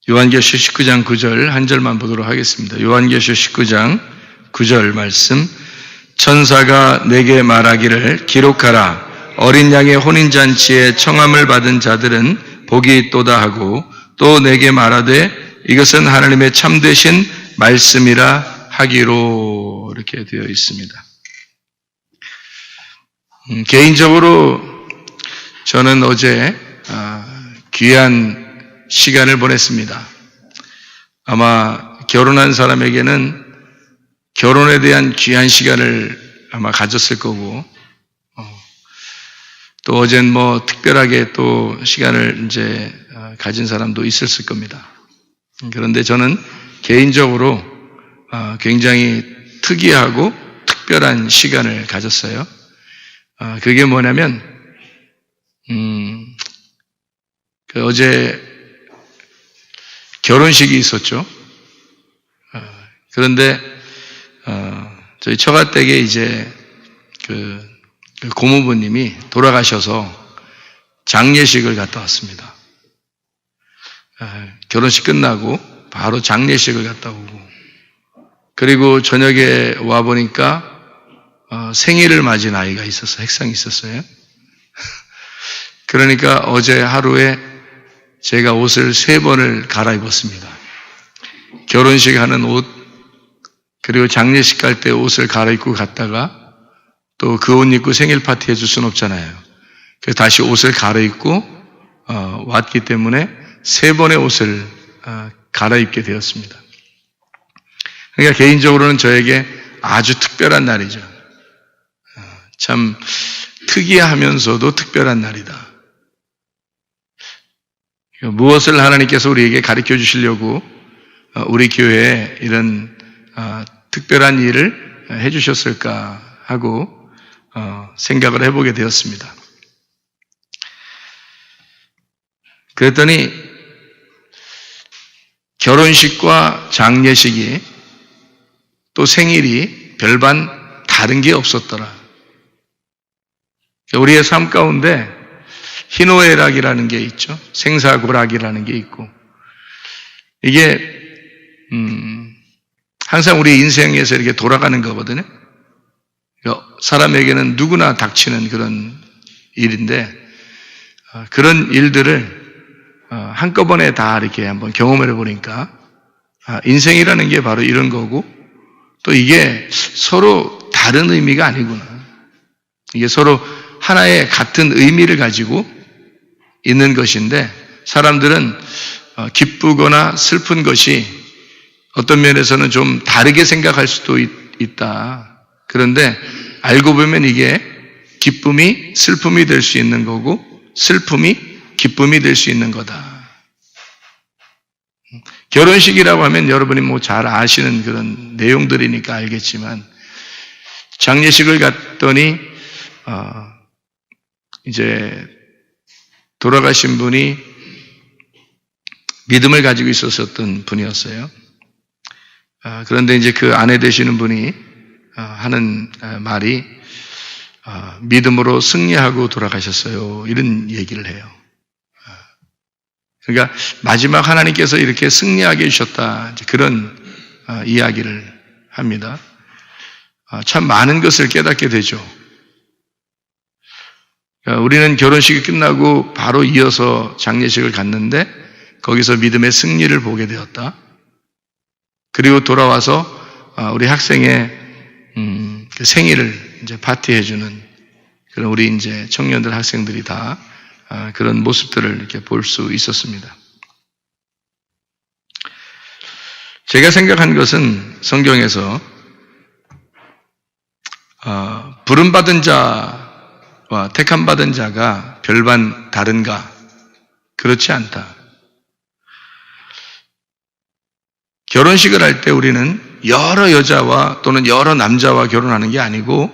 요한계시록 19장 9절 한 절만 보도록 하겠습니다. 요한계시록 19장 9절 말씀. 천사가 내게 말하기를 기록하라. 어린 양의 혼인잔치에 청함을 받은 자들은 복이 있도다 하고, 또 내게 말하되 이것은 하나님의 참되신 말씀이라 하기로, 이렇게 되어 있습니다. 개인적으로 저는 어제 귀한 시간을 보냈습니다. 아마 결혼한 사람에게는 결혼에 대한 귀한 시간을 아마 가졌을 거고, 또 어젠 특별하게 또 시간을 이제 가진 사람도 있었을 겁니다. 그런데 저는 개인적으로 굉장히 특이하고 특별한 시간을 가졌어요. 그게 뭐냐면, 어제 결혼식이 있었죠. 그런데 저희 처가댁에 이제 그 고모부님이 돌아가셔서 장례식을 갔다 왔습니다. 결혼식 끝나고 바로 장례식을 갔다 오고, 그리고 저녁에 와 보니까 생일을 맞은 아이가 있었어요. 핵상이 있었어요. 그러니까 어제 하루에 제가 옷을 3번을 갈아입었습니다. 결혼식 하는 옷, 그리고 장례식 갈 때 옷을 갈아입고 갔다가 또 그 옷 입고 생일 파티 해줄 수는 없잖아요. 그래서 다시 옷을 갈아입고 왔기 때문에 3번의 옷을 갈아입게 되었습니다. 그러니까 개인적으로는 저에게 아주 특별한 날이죠. 참 특이하면서도 특별한 날이다. 무엇을 하나님께서 우리에게 가르쳐 주시려고 우리 교회에 이런 특별한 일을 해주셨을까 하고 생각을 해보게 되었습니다. 그랬더니 결혼식과 장례식이 또 생일이 별반 다른 게 없었더라. 우리의 삶 가운데 희노애락이라는 게 있죠. 생사고락이라는 게 있고, 이게 항상 우리 인생에서 이렇게 돌아가는 거거든요. 사람에게는 누구나 닥치는 그런 일인데, 그런 일들을 한꺼번에 다 이렇게 한번 경험을 해보니까 인생이라는 게 바로 이런 거고, 또 이게 서로 다른 의미가 아니구나. 이게 서로 하나의 같은 의미를 가지고 있는 것인데, 사람들은 기쁘거나 슬픈 것이 어떤 면에서는 좀 다르게 생각할 수도 있다. 그런데 알고 보면 이게 기쁨이 슬픔이 될 수 있는 거고, 슬픔이 기쁨이 될 수 있는 거다. 결혼식이라고 하면 여러분이 잘 아시는 그런 내용들이니까 알겠지만, 장례식을 갔더니 이제 돌아가신 분이 믿음을 가지고 있었던 분이었어요. 그런데 이제 그 아내 되시는 분이 하는 말이 믿음으로 승리하고 돌아가셨어요. 이런 얘기를 해요. 그러니까 마지막 하나님께서 이렇게 승리하게 해주셨다. 그런 이야기를 합니다. 참 많은 것을 깨닫게 되죠. 우리는 결혼식이 끝나고 바로 이어서 장례식을 갔는데 거기서 믿음의 승리를 보게 되었다. 그리고 돌아와서 우리 학생의 그 생일을 이제 파티해주는 그런 우리 이제 청년들 학생들이 다 그런 모습들을 이렇게 볼 수 있었습니다. 제가 생각한 것은 성경에서 부름받은 자와 택함받은 자가 별반 다른가? 그렇지 않다. 결혼식을 할 때 우리는 여러 여자와 또는 여러 남자와 결혼하는 게 아니고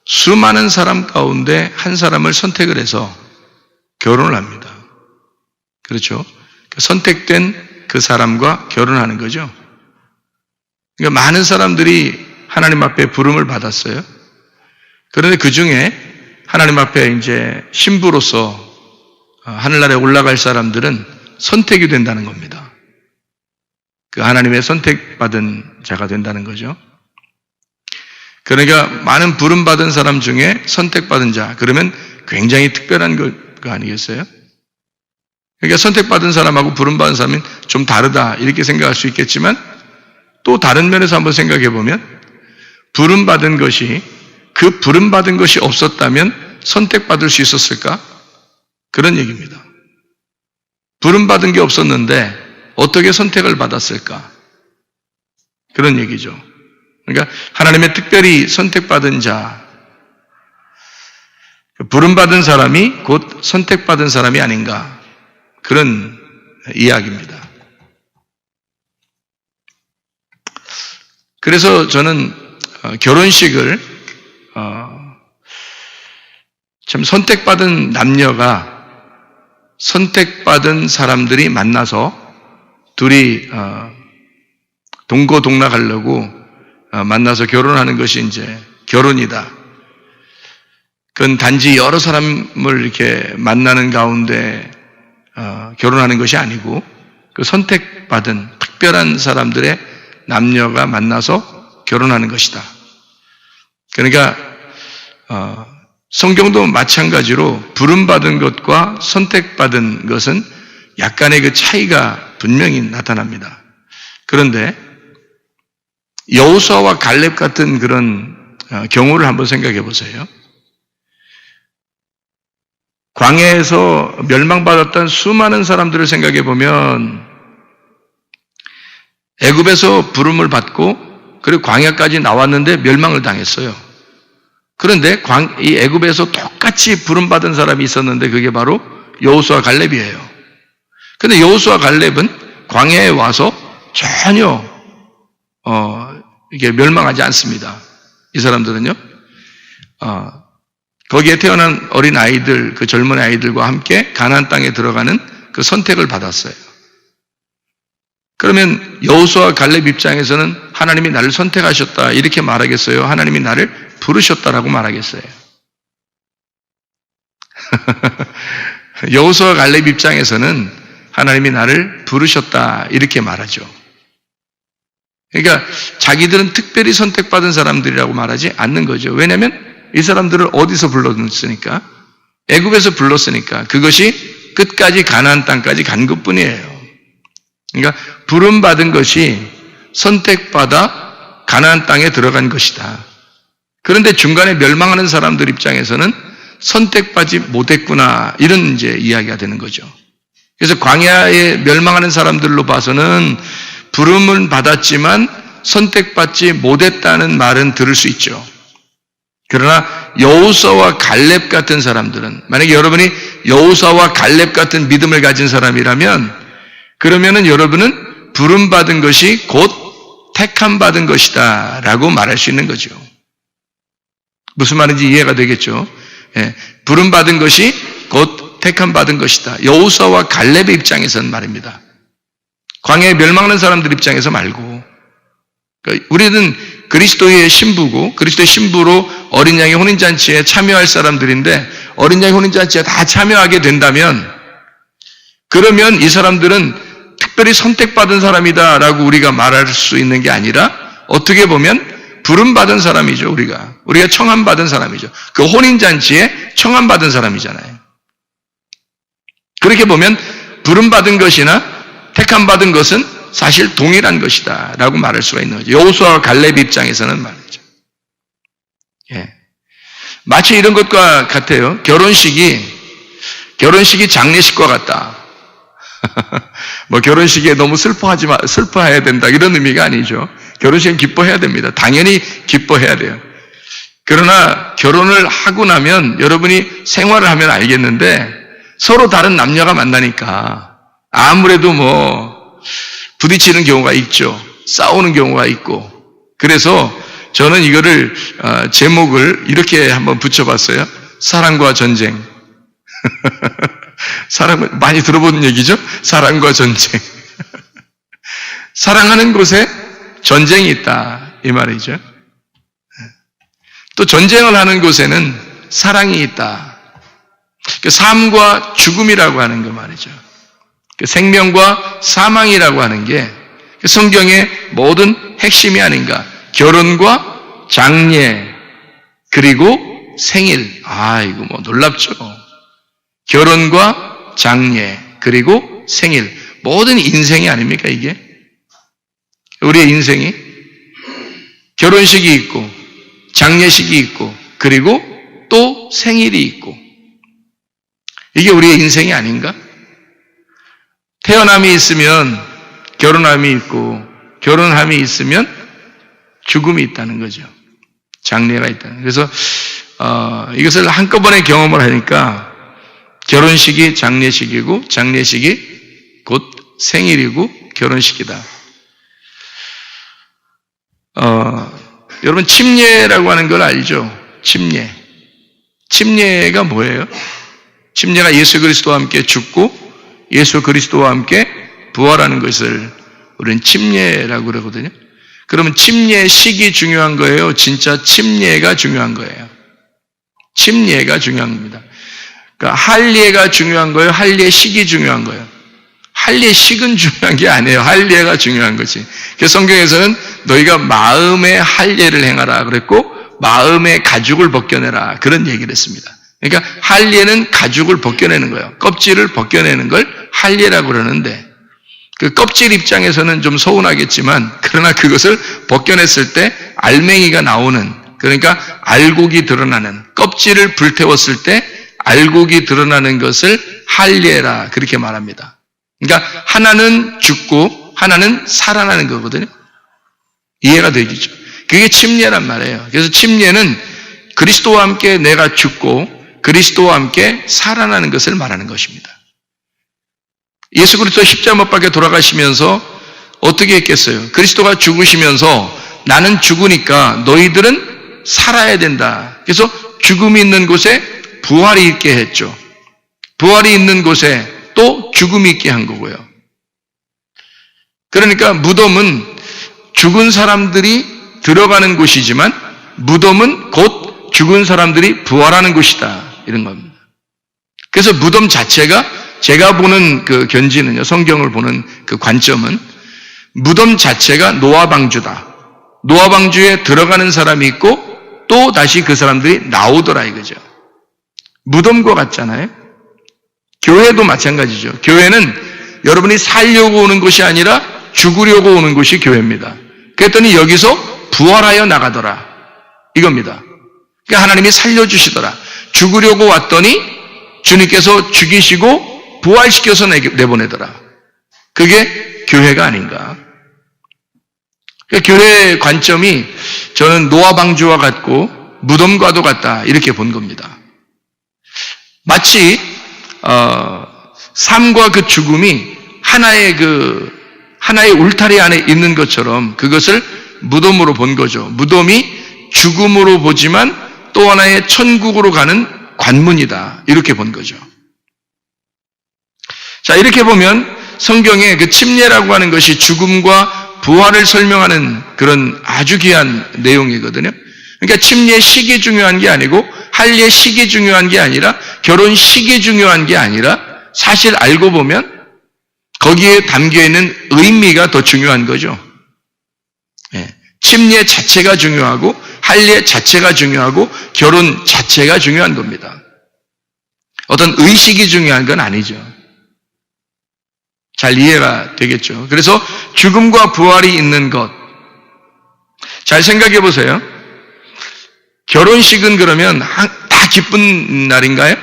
수많은 사람 가운데 한 사람을 선택을 해서 결혼을 합니다. 그렇죠? 선택된 그 사람과 결혼하는 거죠. 그러니까 많은 사람들이 하나님 앞에 부름을 받았어요. 그런데 그 중에 하나님 앞에 이제 신부로서 하늘나라에 올라갈 사람들은 선택이 된다는 겁니다. 그 하나님의 선택받은 자가 된다는 거죠. 그러니까 많은 부름받은 사람 중에 선택받은 자, 그러면 굉장히 특별한 거 아니겠어요? 그러니까 선택받은 사람하고 부름받은 사람은 좀 다르다 이렇게 생각할 수 있겠지만 또 다른 면에서 한번 생각해 보면 부름받은 것이 그 부름받은 것이 없었다면 선택받을 수 있었을까? 그런 얘기입니다. 부름받은 게 없었는데 어떻게 선택을 받았을까? 그런 얘기죠. 그러니까 하나님의 특별히 선택받은 자, 부름받은 사람이 곧 선택받은 사람이 아닌가, 그런 이야기입니다. 그래서 저는 결혼식을 참 선택받은 남녀가 선택받은 사람들이 만나서 둘이 동거동락하려고 만나서 결혼하는 것이 이제 결혼이다. 그건 단지 여러 사람을 이렇게 만나는 가운데 결혼하는 것이 아니고 그 선택받은 특별한 사람들의 남녀가 만나서 결혼하는 것이다. 그러니까 성경도 마찬가지로 부름받은 것과 선택받은 것은 약간의 그 차이가 분명히 나타납니다. 그런데 여호수아와 갈렙 같은 그런 경우를 한번 생각해 보세요. 광야에서 멸망받았던 수많은 사람들을 생각해 보면 애굽에서 부름을 받고 그리고 광야까지 나왔는데 멸망을 당했어요. 그런데 이 애굽에서 똑같이 부름받은 사람이 있었는데 그게 바로 여호수아 갈렙이에요. 그런데 여호수아 갈렙은 광야에 와서 전혀 이게 멸망하지 않습니다. 이 사람들은요. 거기에 태어난 어린 아이들, 그 젊은 아이들과 함께 가나안 땅에 들어가는 그 선택을 받았어요. 그러면 여호수아 갈렙 입장에서는 하나님이 나를 선택하셨다 이렇게 말하겠어요? 하나님이 나를 부르셨다라고 말하겠어요? 여호수아 갈렙 입장에서는 하나님이 나를 부르셨다 이렇게 말하죠. 그러니까 자기들은 특별히 선택받은 사람들이라고 말하지 않는 거죠. 왜냐하면 이 사람들을 어디서 불렀으니까? 애굽에서 불렀으니까 그것이 끝까지 가나안 땅까지 간 것뿐이에요. 그러니까 부름받은 것이 선택받아 가나안 땅에 들어간 것이다. 그런데 중간에 멸망하는 사람들 입장에서는 선택받지 못했구나 이런 이제 이야기가 되는 거죠. 그래서 광야에 멸망하는 사람들로 봐서는 부름은 받았지만 선택받지 못했다는 말은 들을 수 있죠. 그러나 여호수아와 갈렙 같은 사람들은, 만약에 여러분이 여호수아와 갈렙 같은 믿음을 가진 사람이라면 그러면은 여러분은 부름받은 것이 곧 택함 받은 것이다 라고 말할 수 있는 거죠. 무슨 말인지 이해가 되겠죠? 예, 부름받은 것이 곧 택함 받은 것이다. 여호수아와 갈렙의 입장에서는 말입니다. 광야에 멸망하는 사람들 입장에서 말고, 그러니까 우리는 그리스도의 신부고 그리스도의 신부로 어린 양의 혼인잔치에 참여할 사람들인데 어린 양의 혼인잔치에 다 참여하게 된다면 그러면 이 사람들은 특별히 선택받은 사람이다라고 우리가 말할 수 있는 게 아니라 어떻게 보면 부름받은 사람이죠. 우리가 청함받은 사람이죠. 그 혼인잔치에 청함받은 사람이잖아요. 그렇게 보면 부름받은 것이나 택함받은 것은 사실 동일한 것이다 라고 말할 수가 있는 거죠. 여호수아와 갈렙 입장에서는 말이죠. 예. 마치 이런 것과 같아요. 결혼식이 장례식과 같다. 뭐 결혼식에 너무 슬퍼해야 된다 이런 의미가 아니죠. 결혼식은 기뻐해야 됩니다. 당연히 기뻐해야 돼요. 그러나 결혼을 하고 나면 여러분이 생활을 하면 알겠는데 서로 다른 남녀가 만나니까 아무래도 부딪히는 경우가 있죠. 싸우는 경우가 있고. 그래서 저는 이거를 제목을 이렇게 한번 붙여봤어요. 사랑과 전쟁. 사랑 많이 들어본 얘기죠? 사랑과 전쟁. 사랑하는 곳에 전쟁이 있다 이 말이죠. 또 전쟁을 하는 곳에는 사랑이 있다. 삶과 죽음이라고 하는 거 말이죠. 생명과 사망이라고 하는 게 성경의 모든 핵심이 아닌가. 결혼과 장례, 그리고 생일. 이거 뭐 놀랍죠. 결혼과 장례, 그리고 생일. 모든 인생이 아닙니까, 이게? 우리의 인생이 결혼식이 있고, 장례식이 있고, 그리고 또 생일이 있고. 이게 우리의 인생이 아닌가? 태어남이 있으면 결혼함이 있고, 결혼함이 있으면 죽음이 있다는 거죠. 장례가 있다는. 그래서 이것을 한꺼번에 경험을 하니까 결혼식이 장례식이고, 장례식이 곧 생일이고 결혼식이다. 여러분 침례라고 하는 걸 알죠? 침례. 침례가 뭐예요? 침례가 예수 그리스도와 함께 죽고 예수 그리스도와 함께 부활하는 것을 우리는 침례라고 그러거든요. 그러면 침례식이 중요한 거예요? 진짜 침례가 중요한 거예요? 침례가 중요한 겁니다. 그러니까 할례가 중요한 거예요? 할례식이 중요한 거예요? 할례식은 중요한 게 아니에요. 할례가 중요한 거지. 그래서 성경에서는 너희가 마음의 할례를 행하라 그랬고 마음의 가죽을 벗겨내라 그런 얘기를 했습니다. 그러니까 할례는 가죽을 벗겨내는 거예요. 껍질을 벗겨내는 걸 할례라고 그러는데 그 껍질 입장에서는 좀 서운하겠지만 그러나 그것을 벗겨냈을 때 알맹이가 나오는, 그러니까 알곡이 드러나는, 껍질을 불태웠을 때 알곡이 드러나는 것을 할례라 그렇게 말합니다. 그러니까 하나는 죽고 하나는 살아나는 거거든요. 이해가 되겠죠? 그게 침례란 말이에요. 그래서 침례는 그리스도와 함께 내가 죽고 그리스도와 함께 살아나는 것을 말하는 것입니다. 예수 그리스도 십자가 못 박혀 돌아가시면서 어떻게 했겠어요? 그리스도가 죽으시면서 나는 죽으니까 너희들은 살아야 된다. 그래서 죽음이 있는 곳에 부활이 있게 했죠. 부활이 있는 곳에 또 죽음이 있게 한 거고요. 그러니까 무덤은 죽은 사람들이 들어가는 곳이지만 무덤은 곧 죽은 사람들이 부활하는 곳이다. 이런 겁니다. 그래서 무덤 자체가 제가 보는 그 견지는요, 성경을 보는 그 관점은 무덤 자체가 노아방주다. 노아방주에 들어가는 사람이 있고 또 다시 그 사람들이 나오더라 이거죠. 무덤과 같잖아요. 교회도 마찬가지죠. 교회는 여러분이 살려고 오는 것이 아니라 죽으려고 오는 것이 교회입니다. 그랬더니 여기서 부활하여 나가더라 이겁니다. 그러니까 하나님이 살려주시더라. 죽으려고 왔더니 주님께서 죽이시고 부활시켜서 내보내더라. 그게 교회가 아닌가. 그러니까 교회의 관점이 저는 노아방주와 같고 무덤과도 같다 이렇게 본 겁니다. 마치 삶과 그 죽음이 하나의 울타리 안에 있는 것처럼 그것을 무덤으로 본 거죠. 무덤이 죽음으로 보지만 또 하나의 천국으로 가는 관문이다 이렇게 본 거죠. 자, 이렇게 보면 성경에 그 침례라고 하는 것이 죽음과 부활을 설명하는 그런 아주 귀한 내용이거든요. 그러니까 침례식이 중요한 게 아니고 할례식이 중요한 게 아니라 결혼식이 중요한 게 아니라 사실 알고 보면 거기에 담겨있는 의미가 더 중요한 거죠. 침례 자체가 중요하고 할례 자체가 중요하고 결혼 자체가 중요한 겁니다. 어떤 의식이 중요한 건 아니죠. 잘 이해가 되겠죠. 그래서 죽음과 부활이 있는 것. 잘 생각해 보세요. 결혼식은 그러면 다 기쁜 날인가요?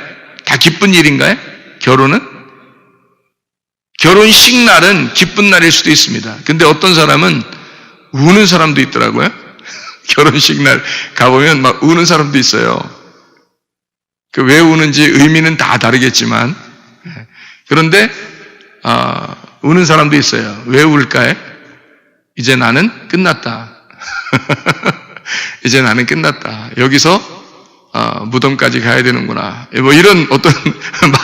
다 기쁜 일인가요? 결혼은? 결혼식 날은 기쁜 날일 수도 있습니다. 근데 어떤 사람은 우는 사람도 있더라고요. 결혼식 날 가보면 막 우는 사람도 있어요. 그 왜 우는지 의미는 다 다르겠지만 그런데 우는 사람도 있어요. 왜 울까요? 이제 나는 끝났다. 이제 나는 끝났다. 여기서 무덤까지 가야 되는구나. 뭐 이런 어떤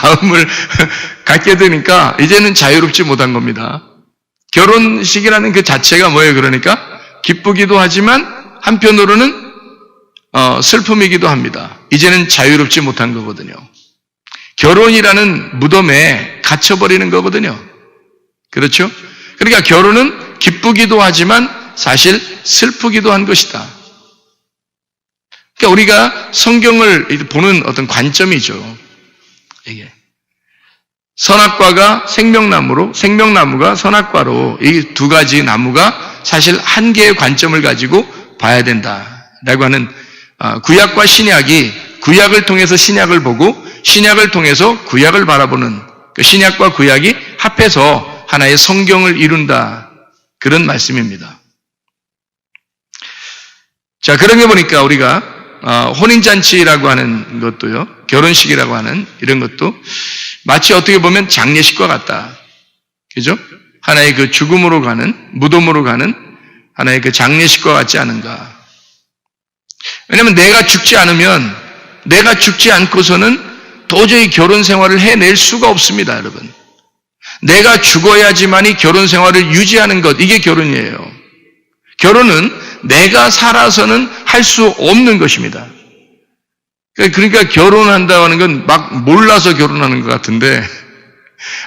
마음을 갖게 되니까 이제는 자유롭지 못한 겁니다. 결혼식이라는 그 자체가 뭐예요? 그러니까 기쁘기도 하지만 한편으로는 슬픔이기도 합니다. 이제는 자유롭지 못한 거거든요. 결혼이라는 무덤에 갇혀버리는 거거든요. 그렇죠? 그러니까 결혼은 기쁘기도 하지만 사실 슬프기도 한 것이다. 그러니까 우리가 성경을 보는 어떤 관점이죠. 이게 선악과가 생명나무로, 생명나무가 선악과로, 이 두 가지 나무가 사실 한 개의 관점을 가지고 봐야 된다라고 하는, 구약과 신약이 구약을 통해서 신약을 보고 신약을 통해서 구약을 바라보는, 신약과 구약이 합해서 하나의 성경을 이룬다, 그런 말씀입니다. 자, 그런 게 보니까 우리가 혼인잔치라고 하는 것도요, 결혼식이라고 하는 이런 것도 마치 어떻게 보면 장례식과 같다. 그죠? 하나의 그 죽음으로 가는, 무덤으로 가는 하나의 그 장례식과 같지 않은가. 왜냐하면 내가 죽지 않고서는 도저히 결혼 생활을 해낼 수가 없습니다, 여러분. 내가 죽어야지만이 결혼 생활을 유지하는 것, 이게 결혼이에요. 결혼은 내가 살아서는 할 수 없는 것입니다. 그러니까 결혼한다는 건 막 몰라서 결혼하는 것 같은데,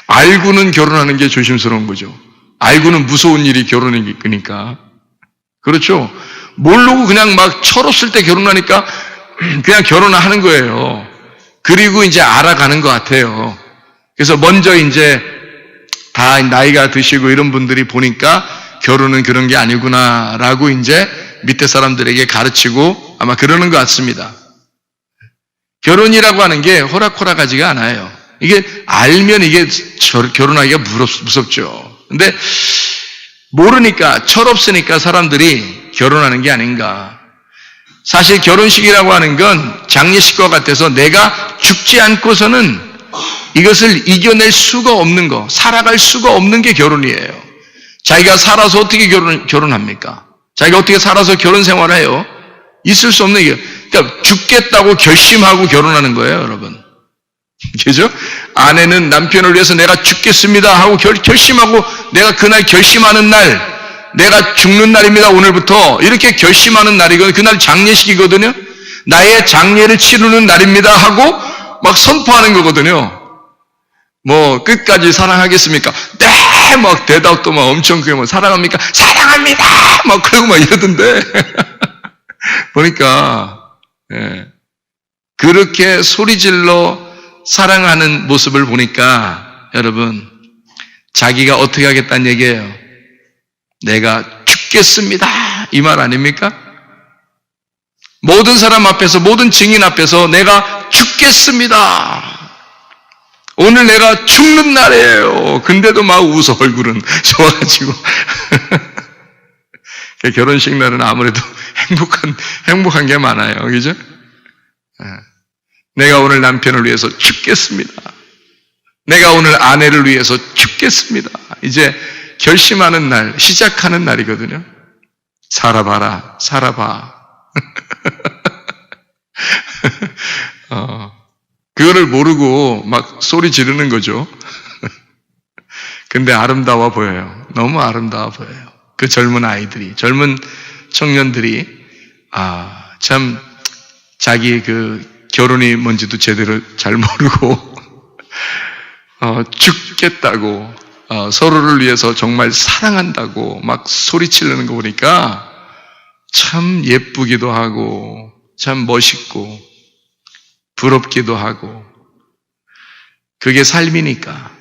알고는 결혼하는 게 조심스러운 거죠. 알고는 무서운 일이 결혼이니까. 그렇죠? 모르고 그냥 막 철없을 때 결혼하니까 그냥 결혼을 하는 거예요. 그리고 이제 알아가는 것 같아요. 그래서 먼저 이제 다 나이가 드시고 이런 분들이 보니까 결혼은 그런 게 아니구나라고 이제 밑에 사람들에게 가르치고 아마 그러는 것 같습니다. 결혼이라고 하는 게 호락호락하지가 않아요. 이게 알면 이게 결혼하기가 무섭죠. 근데 모르니까, 철없으니까 사람들이 결혼하는 게 아닌가. 사실 결혼식이라고 하는 건 장례식과 같아서 내가 죽지 않고서는 이것을 이겨낼 수가 없는 거, 살아갈 수가 없는 게 결혼이에요. 자기가 살아서 어떻게 결혼합니까? 자기가 어떻게 살아서 결혼 생활을 해요? 있을 수 없는 게, 그러니까 죽겠다고 결심하고 결혼하는 거예요, 여러분. 그죠? 아내는 남편을 위해서 내가 죽겠습니다 하고 결심하고, 내가 그날 결심하는 날, 내가 죽는 날입니다, 오늘부터. 이렇게 결심하는 날이거든요. 그날 장례식이거든요. 나의 장례를 치르는 날입니다 하고 막 선포하는 거거든요. 뭐 끝까지 사랑하겠습니까? 네! 막 대답도 막 엄청 크게 뭐 사랑합니까? 사랑합니다! 막 그러고 막 이러던데. 보니까, 예. 그렇게 소리질러 사랑하는 모습을 보니까 여러분, 자기가 어떻게 하겠다는 얘기예요? 내가 죽겠습니다. 이 말 아닙니까? 모든 사람 앞에서, 모든 증인 앞에서 내가 죽겠습니다. 오늘 내가 죽는 날이에요. 근데도 막 웃어, 얼굴은 좋아가지고. 결혼식 날은 아무래도 행복한 게 많아요. 그죠? 내가 오늘 남편을 위해서 죽겠습니다. 내가 오늘 아내를 위해서 죽겠습니다. 이제 결심하는 날, 시작하는 날이거든요. 살아봐라, 살아봐. 그거를 모르고 막 소리 지르는 거죠. 근데 아름다워 보여요. 너무 아름다워 보여요. 그 젊은 아이들이, 젊은 청년들이, 참, 자기 그 결혼이 뭔지도 제대로 잘 모르고, 죽겠다고, 서로를 위해서 정말 사랑한다고 막 소리 지르는 거 보니까 참 예쁘기도 하고, 참 멋있고, 부럽기도 하고, 그게 삶이니까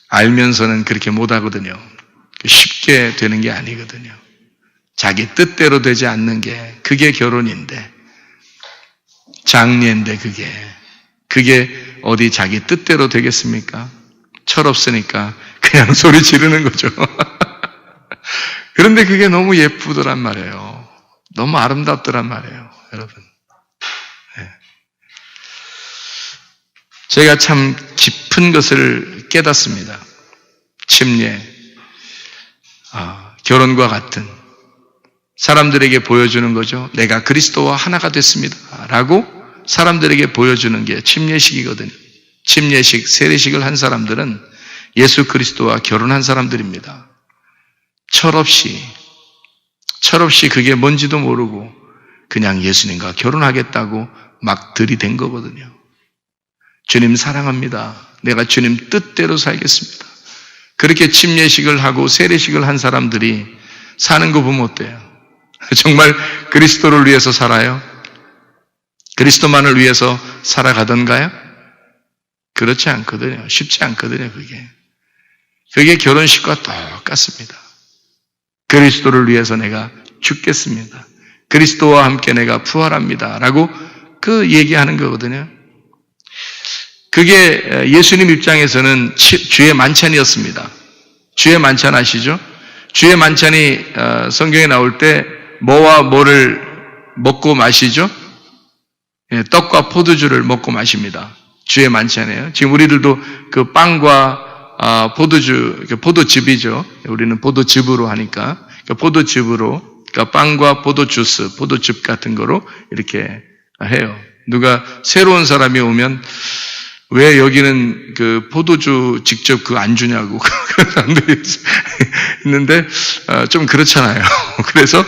알면서는 그렇게 못하거든요. 쉽게 되는 게 아니거든요. 자기 뜻대로 되지 않는 게 그게 결혼인데, 장례인데 그게 어디 자기 뜻대로 되겠습니까? 철없으니까 그냥 소리 지르는 거죠. 그런데 그게 너무 예쁘더란 말이에요. 너무 아름답더란 말이에요, 여러분. 네. 제가 참 깊은 것을 깨닫습니다. 침례, 결혼과 같은 사람들에게 보여주는 거죠. 내가 그리스도와 하나가 됐습니다 라고 사람들에게 보여주는 게 침례식이거든요. 침례식, 세례식을 한 사람들은 예수 그리스도와 결혼한 사람들입니다. 철없이 그게 뭔지도 모르고 그냥 예수님과 결혼하겠다고 막 들이댄 거거든요. 주님 사랑합니다. 내가 주님 뜻대로 살겠습니다. 그렇게 침례식을 하고 세례식을 한 사람들이 사는 거 보면 어때요? 정말 그리스도를 위해서 살아요? 그리스도만을 위해서 살아가던가요? 그렇지 않거든요. 쉽지 않거든요, 그게. 그게 결혼식과 똑같습니다. 그리스도를 위해서 내가 죽겠습니다. 그리스도와 함께 내가 부활합니다. 라고 그 얘기하는 거거든요. 그게 예수님 입장에서는 주의 만찬이었습니다. 주의 만찬 아시죠? 주의 만찬이 성경에 나올 때 뭐와 뭐를 먹고 마시죠? 떡과 포도주를 먹고 마십니다. 주의 만찬이에요. 지금 우리들도 그 빵과 포도주, 포도즙이죠. 우리는 포도즙으로 하니까 포도즙으로, 그러니까 빵과 포도주스, 포도즙 같은 거로 이렇게 해요. 누가 새로운 사람이 오면 왜 여기는 그 포도주 직접 그 안 주냐고 그런 사람들이 있는데 좀 그렇잖아요. 그래서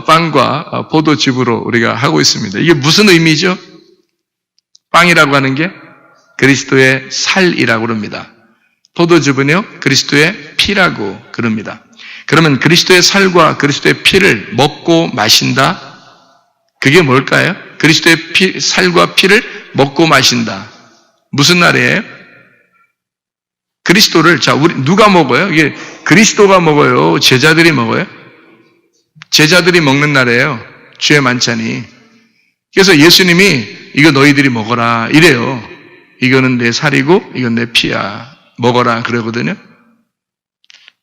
빵과 포도즙으로 우리가 하고 있습니다. 이게 무슨 의미죠? 빵이라고 하는 게 그리스도의 살이라고 그럽니다. 포도즙은요 그리스도의 피라고 그럽니다. 그러면 그리스도의 살과 그리스도의 피를 먹고 마신다? 그게 뭘까요? 그리스도의 살과 피를 먹고 마신다. 무슨 날이에요? 그리스도를, 우리 누가 먹어요? 이게 그리스도가 먹어요? 제자들이 먹어요? 제자들이 먹는 날이에요. 주의 만찬이. 그래서 예수님이 이거 너희들이 먹어라 이래요. 이거는 내 살이고 이건 내 피야. 먹어라 그러거든요.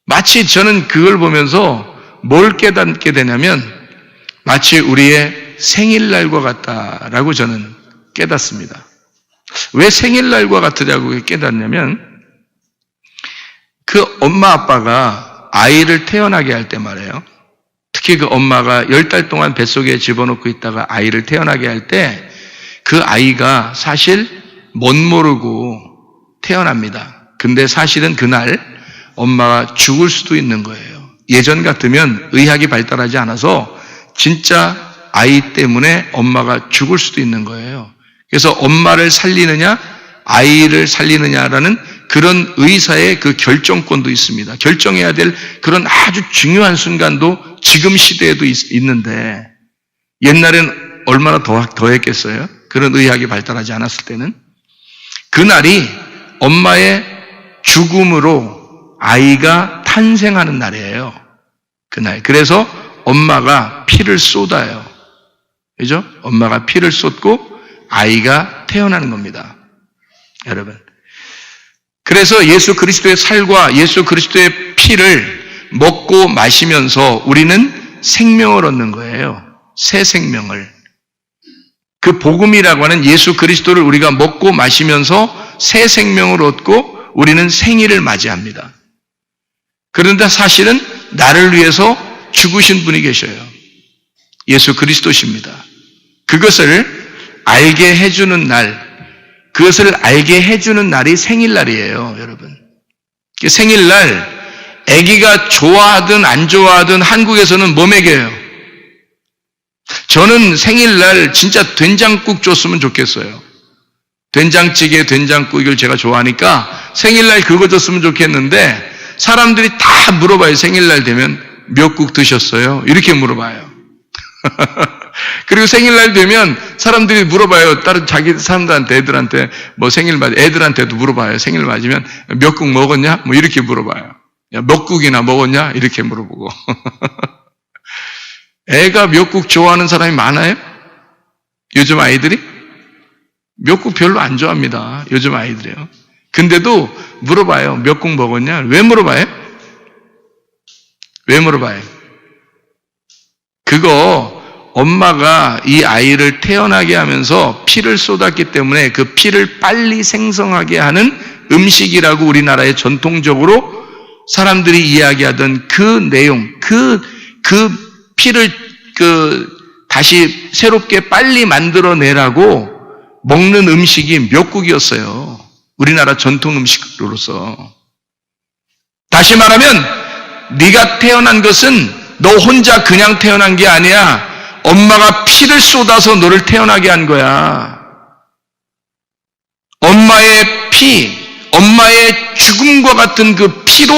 마치 저는 그걸 보면서 뭘 깨닫게 되냐면 마치 우리의 생일날과 같다라고 저는 깨닫습니다. 왜 생일날과 같으냐고 깨닫냐면 그 엄마 아빠가 아이를 태어나게 할 때 말이에요. 특히 그 엄마가 10달 동안 뱃속에 집어넣고 있다가 아이를 태어나게 할 때 그 아이가 사실 못 모르고 태어납니다. 근데 사실은 그날 엄마가 죽을 수도 있는 거예요. 예전 같으면 의학이 발달하지 않아서 진짜 아이 때문에 엄마가 죽을 수도 있는 거예요. 그래서 엄마를 살리느냐 아이를 살리느냐라는 그런 의사의 그 결정권도 있습니다. 결정해야 될 그런 아주 중요한 순간도 지금 시대에도 있는데 옛날엔 얼마나 더 했겠어요? 그런 의학이 발달하지 않았을 때는. 그날이 엄마의 죽음으로 아이가 탄생하는 날이에요. 그날. 그래서 엄마가 피를 쏟아요. 그죠? 엄마가 피를 쏟고 아이가 태어나는 겁니다. 여러분. 그래서 예수 그리스도의 살과 예수 그리스도의 피를 먹고 마시면서 우리는 생명을 얻는 거예요. 새 생명을. 그 복음이라고 하는 예수 그리스도를 우리가 먹고 마시면서 새 생명을 얻고 우리는 생일을 맞이합니다. 그런데 사실은 나를 위해서 죽으신 분이 계셔요. 예수 그리스도십니다. 그것을 알게 해주는 날, 그것을 알게 해주는 날이 생일날이에요, 여러분. 생일날, 아기가 좋아하든 안 좋아하든 한국에서는 뭐 먹여요? 저는 생일날 진짜 된장국 줬으면 좋겠어요. 된장찌개, 된장국을 제가 좋아하니까 생일날 그거 줬으면 좋겠는데 사람들이 다 물어봐요. 생일날 되면 미역국 드셨어요? 이렇게 물어봐요. 그리고 생일날 되면 사람들이 물어봐요. 다른 자기 사람들한테, 애들한테, 뭐 생일 맞, 애들한테도 물어봐요. 생일 맞으면 미역국 먹었냐? 뭐 이렇게 물어봐요. 야, 미역국이나 먹었냐? 이렇게 물어보고. 애가 미역국 좋아하는 사람이 많아요? 요즘 아이들이? 미역국 별로 안 좋아합니다. 요즘 아이들이요. 근데도 물어봐요. 미역국 먹었냐? 왜 물어봐요? 왜 물어봐요? 그거 엄마가 이 아이를 태어나게 하면서 피를 쏟았기 때문에 그 피를 빨리 생성하게 하는 음식이라고 우리나라에 전통적으로 사람들이 이야기하던 그 내용, 그 피를 다시 새롭게 빨리 만들어내라고 먹는 음식이 미역국이었어요. 우리나라 전통 음식으로서. 다시 말하면 네가 태어난 것은 너 혼자 그냥 태어난 게 아니야. 엄마가 피를 쏟아서 너를 태어나게 한 거야. 엄마의 피, 엄마의 죽음과 같은 그 피로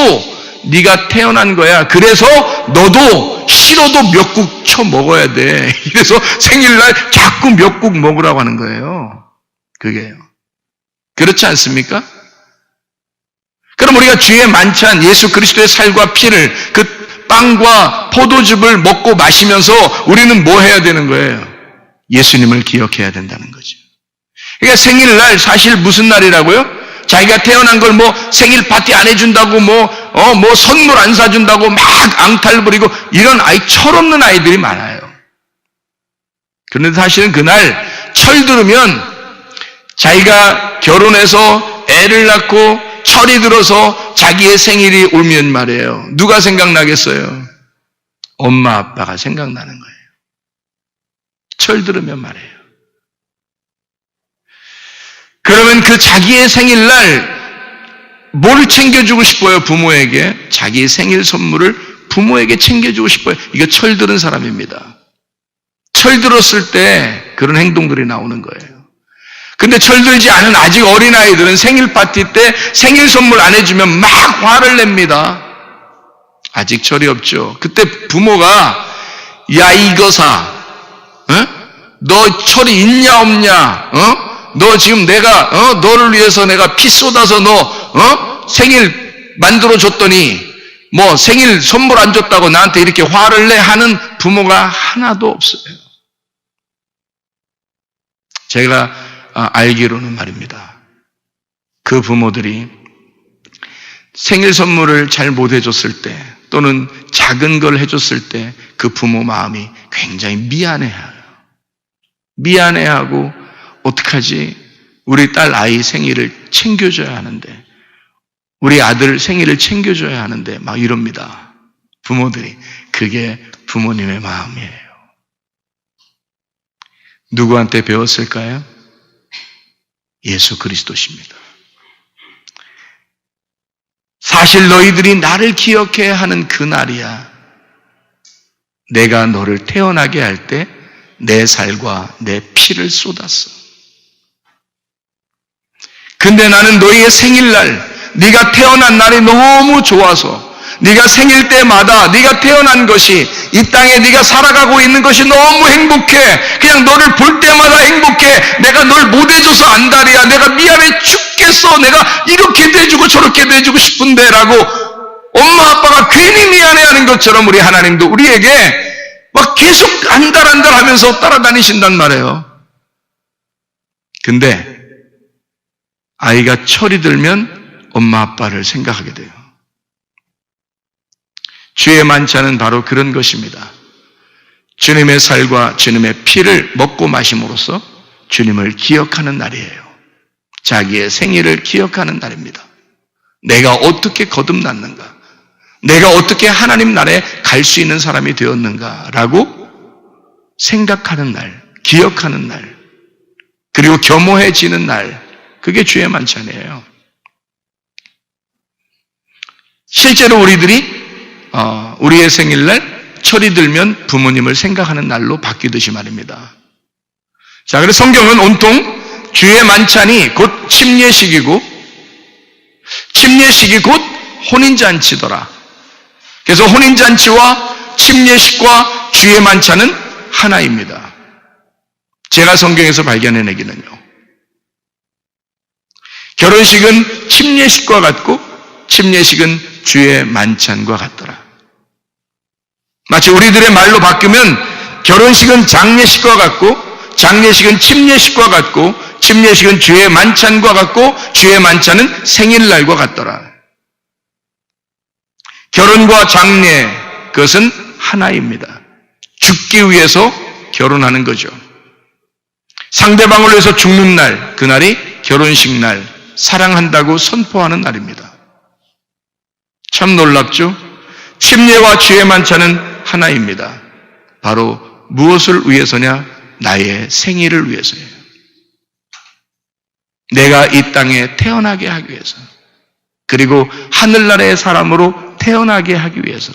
네가 태어난 거야. 그래서 너도 싫어도 미역국 쳐 먹어야 돼. 그래서 생일날 자꾸 미역국 먹으라고 하는 거예요. 그게요. 그렇지 않습니까? 그럼 우리가 주의 만찬, 예수 그리스도의 살과 피를, 그 빵과 포도즙을 먹고 마시면서 우리는 뭐 해야 되는 거예요? 예수님을 기억해야 된다는 거죠. 그러니까 생일날 사실 무슨 날이라고요? 자기가 태어난 걸 뭐 생일 파티 안 해준다고 뭐 선물 안 사준다고 막 앙탈 부리고 이런 아이 철없는 아이들이 많아요. 그런데 사실은 그날 철들으면 자기가 결혼해서 애를 낳고 철이 들어서 자기의 생일이 오면 말이에요. 누가 생각나겠어요? 엄마 아빠가 생각나는 거예요. 철들으면 말이에요. 그러면 그 자기의 생일날 뭘 챙겨주고 싶어요? 부모에게. 자기의 생일 선물을 부모에게 챙겨주고 싶어요. 이거 철들은 사람입니다. 철들었을 때 그런 행동들이 나오는 거예요. 근데 철들지 않은 아직 어린아이들은 생일 파티 때 생일 선물 안 해주면 막 화를 냅니다. 아직 철이 없죠. 그때 부모가 야 이거사 너 철이 있냐 없냐 너 지금 내가 너를 위해서 내가 피 쏟아서 너 생일 만들어 줬더니 뭐 생일 선물 안 줬다고 나한테 이렇게 화를 내 하는 부모가 하나도 없어요. 제가 알기로는 말입니다. 그 부모들이 생일 선물을 잘 못 해줬을 때 또는 작은 걸 해줬을 때 그 부모 마음이 굉장히 미안해하고 어떡하지? 우리 딸 아이 생일을 챙겨줘야 하는데 우리 아들 생일을 챙겨줘야 하는데 막 이럽니다. 부모들이. 그게 부모님의 마음이에요. 누구한테 배웠을까요? 예수 그리스도십니다. 사실 너희들이 나를 기억해야 하는 그날이야. 내가 너를 태어나게 할 때 내 살과 내 피를 쏟았어. 근데 나는 너희의 생일날, 네가 태어난 날이 너무 좋아서 네가 생일 때마다 네가 태어난 것이 이 땅에 네가 살아가고 있는 것이 너무 행복해. 그냥 너를 볼 때마다 행복해. 내가 널 못 해줘서 안달이야. 내가 미안해 죽겠어. 내가 이렇게도 해주고 저렇게도 해주고 싶은데 라고 엄마 아빠가 괜히 미안해하는 것처럼 우리 하나님도 우리에게 막 계속 안달하면서 따라다니신단 말이에요. 근데 아이가 철이 들면 엄마 아빠를 생각하게 돼요. 주의 만찬은 바로 그런 것입니다. 주님의 살과 주님의 피를 먹고 마심으로써 주님을 기억하는 날이에요. 자기의 생일을 기억하는 날입니다. 내가 어떻게 거듭났는가? 내가 어떻게 하나님 나라에 갈 수 있는 사람이 되었는가라고 생각하는 날, 기억하는 날, 그리고 겸허해지는 날, 그게 주의 만찬이에요. 실제로 우리의 생일날 철이 들면 부모님을 생각하는 날로 바뀌듯이 말입니다. 자, 그래서 성경은 온통 주의 만찬이 곧 침례식이고 침례식이 곧 혼인잔치더라. 그래서 혼인잔치와 침례식과 주의 만찬은 하나입니다. 제가 성경에서 발견해내기는요. 결혼식은 침례식과 같고 침례식은 주의 만찬과 같더라. 마치 우리들의 말로 바꾸면 결혼식은 장례식과 같고 장례식은 침례식과 같고 침례식은 주의 만찬과 같고 주의 만찬은 생일날과 같더라. 결혼과 장례, 그것은 하나입니다. 죽기 위해서 결혼하는 거죠. 상대방을 위해서 죽는 날, 그날이 결혼식 날, 사랑한다고 선포하는 날입니다. 참 놀랍죠? 침례와 주의 만찬은 하나입니다. 바로 무엇을 위해서냐? 나의 생일을 위해서예요. 내가 이 땅에 태어나게 하기 위해서, 그리고 하늘나라의 사람으로 태어나게 하기 위해서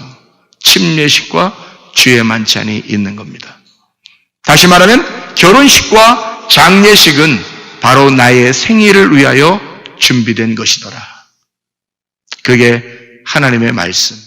침례식과 주의 만찬이 있는 겁니다. 다시 말하면 결혼식과 장례식은 바로 나의 생일을 위하여 준비된 것이더라. 그게 하나님의 말씀.